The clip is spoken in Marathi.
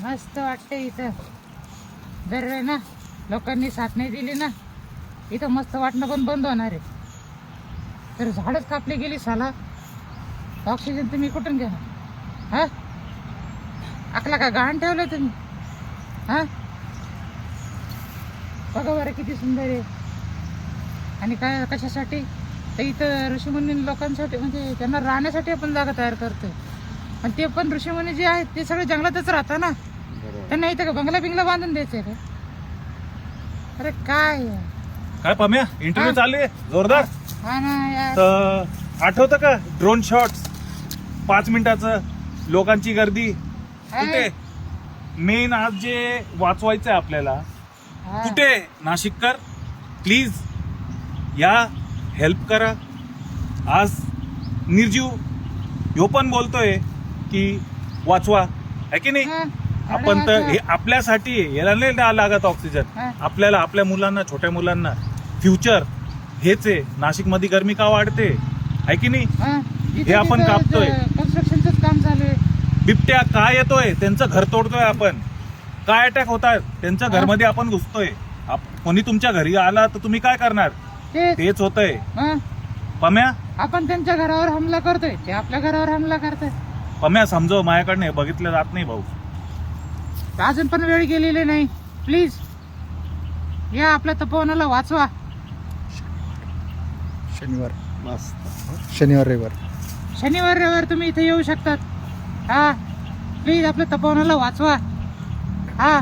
मस्त वाटते इथं. जर आहे ना लोकांनी साथ नाही दिली ना इथं मस्त वाटणं पण बंद होणार आहे. तर झाडच कापली गेली साला, ऑक्सिजन तुम्ही कुठून घेणार? हा, अकला का गहाण ठेवलं तुम्ही? हा, बघा बरं किती सुंदर आहे. आणि काय कशासाठी? तर इथं ऋषीमुनी लोकांसाठी, म्हणजे त्यांना राहण्यासाठी आपण जागा तयार करतोय. आणि ते पण ऋषीमुनी जे आहेत ते सगळे जंगलातच राहतात ना, त्यांना इथं का बंगला बिंगला बांधून द्यायचंय का? अरे काय पम्या, इंटरव्ह्यू चालू आहे जोरदार. हा ना यार. तर आठवतं का ड्रोन शॉट्स 5 मिनिटाचं, लोकांची गर्दी कुठे? मेन आज जे वाचवायचंय आपल्याला हा. कुठे? नाशिककर प्लीज या, हेल्प करा. आज निर्जीव ह्यो पण बोलतोय की वाचवा, है की नाही? हा. आपण तर हे आपल्यासाठी आहे. याला नाही लागत ऑक्सिजन. हा. आपल्याला, आपल्या मुलांना, छोट्या मुलांना फ्युचर हेच आहे. नाशिक मध्ये गरमी का वाढते, है की नाही? हा. हे आपण कापतोय. कन्स्ट्रक्शनच काम चालू आहे. बिबट्या काय येतोय, त्यांचं घर तोडतोय आपण. काय अटॅक होतात, त्यांच्या घरमध्ये आपण घुसतोय. कोणी तुमच्या घरी आला तर तुम्ही काय करणार? तेच होतंय. हा. पम्या, आपण त्यांच्या घरावर हमला करतोय, ते आपल्या घरावर हमला करतोय. पम्या समजव, माझ्याकडनं हे बघितलं जात नाही भाऊ. अजून पण वेळ गेलेली नाही. प्लीज या, आपल्या तपोवनाला वाचवा. शनिवार रविवार तुम्ही इथे येऊ शकतात. हा, प्लीज आपल्या तपोवनाला वाचवा. हा.